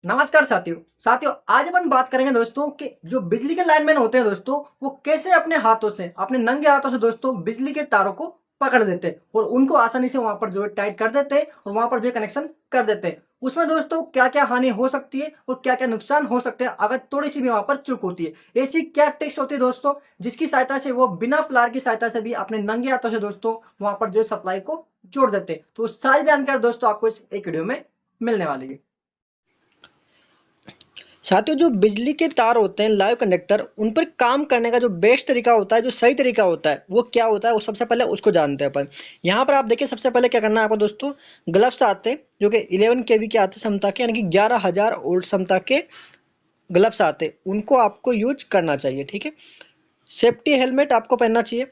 नमस्कार साथियों। आज अपन बात करेंगे दोस्तों कि जो बिजली के लाइनमैन होते हैं दोस्तों, वो कैसे अपने हाथों से, अपने नंगे हाथों से दोस्तों बिजली के तारों को पकड़ देते हैं और उनको आसानी से वहां पर जो है टाइट कर देते हैं और वहां पर जो है कनेक्शन कर देते हैं। उसमें दोस्तों क्या क्या हानि हो सकती है और क्या क्या नुकसान हो सकते हैं अगर थोड़ी सी भी वहां पर चूक होती है। ऐसी क्या ट्रिक्स होती है दोस्तों जिसकी सहायता से वो बिना प्लार की सहायता से भी अपने नंगे हाथों से दोस्तों वहां पर जो है सप्लाई को जोड़ देते हैं। तो सारी जानकारी दोस्तों आपको इस एक वीडियो में मिलने वाली है। साथियों, जो बिजली के तार होते हैं लाइव कंडक्टर, उन पर काम करने का जो बेस्ट तरीका होता है, जो सही तरीका होता है, वो क्या होता है, वो सबसे पहले उसको जानते हैं अपन। यहाँ पर आप देखिए, सबसे पहले क्या करना है आपको दोस्तों, ग्लव्स आते हैं जो कि 11 केवी के आते हैं क्षमता के, यानी कि 11,000 वोल्ट क्षमता के ग्लव्स आते हैं, उनको आपको यूज करना चाहिए। ठीक है। सेफ्टी हेलमेट आपको पहनना चाहिए।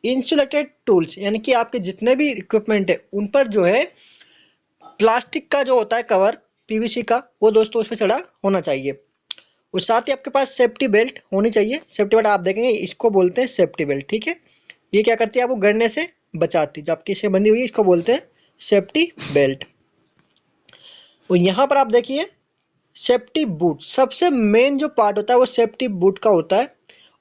इंसुलेटेड टूल्स, यानी कि आपके जितने भी इक्विपमेंट है उन पर जो है प्लास्टिक का जो होता है कवर, पीवीसी का, वो दोस्तों उस पर चढ़ा होना चाहिए। और साथ ही आपके पास सेफ्टी बेल्ट होनी चाहिए। सेफ्टी बेल्ट आप देखेंगे, इसको बोलते हैं सेफ्टी बेल्ट। ठीक है। ये क्या करती है, आपको गिरने से बचाती है। जो आपकी इससे बंधी हुई है, इसको बोलते हैं सेफ्टी बेल्ट। और यहाँ पर आप देखिए, सेफ्टी बूट सबसे मेन जो पार्ट होता है वो सेफ्टी बूट का होता है।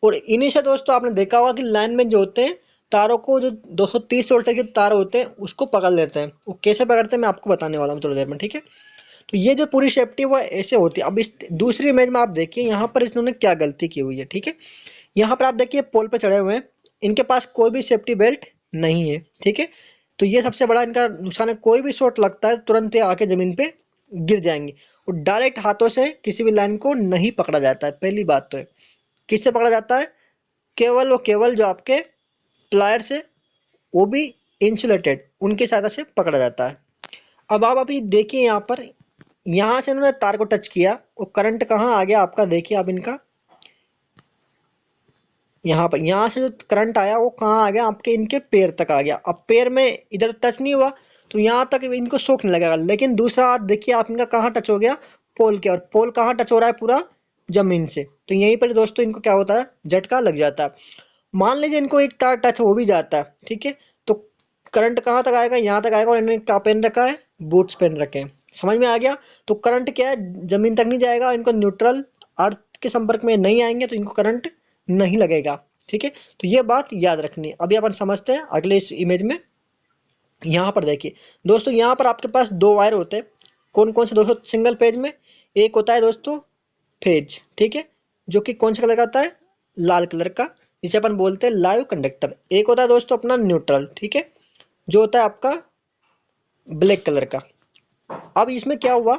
और इन्हीं से दोस्तों आपने देखा होगा कि लाइन में जो होते हैं, तारों को, जो 230 वोल्ट के तार होते हैं उसको पकड़ लेते हैं। वो कैसे पकड़ते हैं मैं आपको बताने वाला हूँ थोड़ी देर में। ठीक है। तो ये जो पूरी सेफ्टी वो ऐसे होती है। अब इस दूसरी इमेज में आप देखिए, यहाँ पर इन्होंने क्या गलती की हुई है। ठीक है। यहाँ पर आप देखिए, पोल पे चढ़े हुए हैं, इनके पास कोई भी सेफ्टी बेल्ट नहीं है। ठीक है। तो ये सबसे बड़ा इनका नुकसान है। कोई भी शॉट लगता है तुरंत ही आके जमीन पे गिर जाएंगे। और डायरेक्ट हाथों से किसी भी लाइन को नहीं पकड़ा जाता है। पहली बात तो है, किससे पकड़ा जाता है, केवल और केवल जो आपके प्लायर से, वो भी इंसुलेटेड, उनकी सहायता से पकड़ा जाता है। अब आप अभी देखिए, यहाँ पर, यहाँ से उन्होंने तार को टच किया, वो करंट कहाँ आ गया आपका, देखिए आप इनका, यहाँ पर, यहाँ से जो करंट आया वो कहाँ आ गया, आपके इनके पैर तक आ गया। अब पैर में इधर टच नहीं हुआ तो यहाँ तक इनको शॉक नहीं लगेगा। लेकिन दूसरा हाथ देखिए आप, इनका कहाँ टच हो गया, पोल के। और पोल कहाँ टच हो रहा है, पूरा जमीन से। तो यहीं पर दोस्तों इनको क्या होता है, झटका लग जाता है। मान लीजिए इनको एक तार टच हो भी जाता है, ठीक है, तो करंट कहाँ तक आएगा, यहाँ तक आएगा। और इन्होंने क्या पहन रखा है, बूट्स पहन रखे हैं। समझ में आ गया। तो करंट क्या है, जमीन तक नहीं जाएगा, इनको न्यूट्रल अर्थ के संपर्क में नहीं आएंगे तो इनको करंट नहीं लगेगा। ठीक है। तो ये बात याद रखनी है। अभी अपन समझते हैं अगले इस इमेज में। यहाँ पर देखिए दोस्तों, यहाँ पर आपके पास दो वायर होते हैं। कौन कौन से दोस्तों, सिंगल पेज में एक होता है दोस्तों फेज। ठीक है। जो कि कौन सा कलर का होता है, लाल कलर का, जिसे अपन बोलते हैं लाइव कंडक्टर। एक होता है दोस्तों अपना न्यूट्रल, ठीक है, जो होता है आपका ब्लैक कलर का। अब इसमें क्या हुआ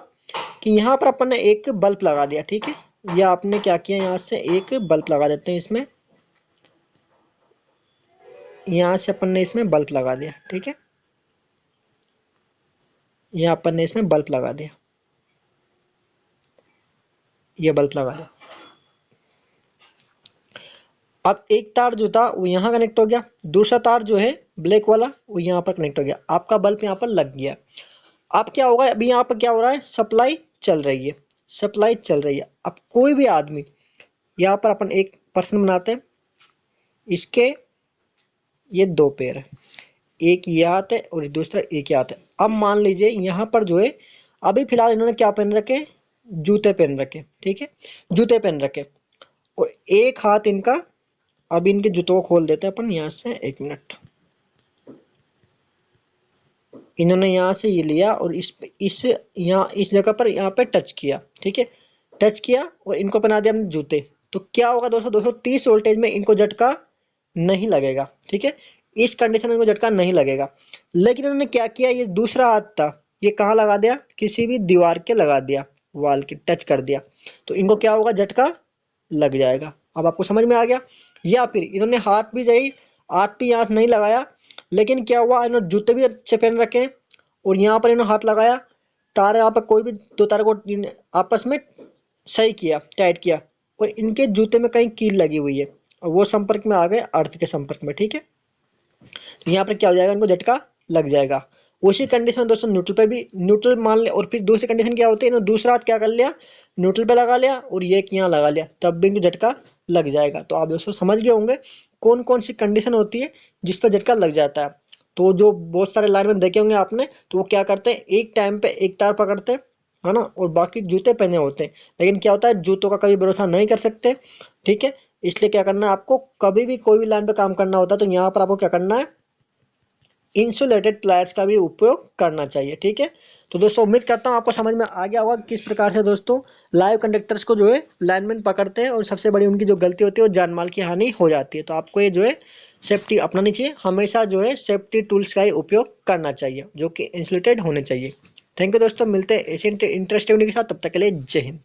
कि यहाँ पर अपन ने एक बल्ब लगा दिया। ठीक है। या आपने क्या किया, यहाँ से एक बल्ब लगा देते हैं इसमें। यहाँ से अपन ने इसमें बल्ब लगा दिया। ठीक है। यहाँ अपन ने इसमें बल्ब लगा दिया, ये बल्ब लगा दिया। अब एक तार जो था वो यहाँ कनेक्ट हो गया, दूसरा तार जो है ब्लैक वाला वो यहाँ पर कनेक्ट हो गया। आपका बल्ब यहाँ पर लग गया। अब क्या होगा, अभी यहाँ पर क्या हो रहा है, सप्लाई चल रही है, सप्लाई चल रही है। अब कोई भी आदमी, यहाँ पर अपन एक पर्सन बनाते हैं, इसके ये दो पैर है, एक ये हाथ है और दूसरा एक ये हाथ है। अब मान लीजिए यहाँ पर जो है, अभी फिलहाल इन्होंने क्या पहन रखे, जूते पहन रखे। ठीक है। जूते पहन रखे और एक हाथ इनका, अब इनके जूतों को खोल देते हैं अपन यहाँ से, एक मिनट। इन्होंने यहाँ से ये लिया और इस यहाँ इस जगह पर यहाँ पे टच किया। ठीक है। टच किया और इनको पहना दिया हमने जूते। तो क्या होगा दोस्तों, 230 वोल्टेज में इनको झटका नहीं लगेगा। ठीक है। इस कंडीशन में इनको झटका नहीं लगेगा। लेकिन इन्होंने क्या किया, ये दूसरा हाथ था, ये कहाँ लगा दिया, किसी भी दीवार के लगा दिया, वॉल के टच कर दिया, तो इनको क्या होगा, झटका लग जाएगा। अब आपको समझ में आ गया। या फिर इन्होंने हाथ भी जाई, हाथ भी हाथ नहीं लगाया, लेकिन क्या हुआ, इन्होंने जूते भी अच्छे पहन रखे और यहाँ पर इन्होंने हाथ लगाया, तार, यहाँ पर कोई भी दो तार को आपस में सही किया, टाइट किया, और इनके जूते में कहीं कील लगी हुई है और वो संपर्क में आ गए अर्थ के संपर्क में। ठीक है। तो यहाँ पर क्या हो जाएगा, इनको झटका लग जाएगा। उसी कंडीशन में दोस्तों न्यूट्रल पे भी, न्यूट्रल मान ले, और फिर दूसरी कंडीशन क्या होती है, इन्होंने दूसरा हाथ क्या कर लिया, न्यूट्रल पे लगा लिया और ये यहाँ लगा लिया, तब भी इनको झटका लग जाएगा। तो आप दोस्तों समझ गए होंगे कौन कौन सी कंडीशन होती है जिस पर झटका लग जाता है। तो जो बहुत सारे लाइनमैन देखे होंगे आपने, तो वो क्या करते हैं, एक टाइम पे एक तार पकड़ते हैं है ना, और बाकी जूते पहने होते हैं। लेकिन क्या होता है, जूतों का कभी भरोसा नहीं कर सकते, ठीक है। इसलिए क्या करना है आपको, कभी भी कोई भी लाइन पे काम करना होता है तो यहाँ पर आपको क्या करना है, इंसुलेटेड प्लायर्स का भी उपयोग करना चाहिए, ठीक है। तो दोस्तों उम्मीद करता हूँ आपको समझ में आ गया होगा किस प्रकार से दोस्तों लाइव कंडक्टर्स को जो है लाइनमैन पकड़ते हैं, और सबसे बड़ी उनकी जो गलती होती है वो जान माल की हानि हो जाती है। तो आपको ये जो है सेफ्टी अपनानी चाहिए, हमेशा जो है सेफ्टी टूल्स का ही उपयोग करना चाहिए जो कि इंसुलेटेड होने चाहिए। थैंक यू दोस्तों, मिलते हैं ऐसे इंटरेस्टिंग वीडियो के साथ, तब तक के लिए जय हिंद।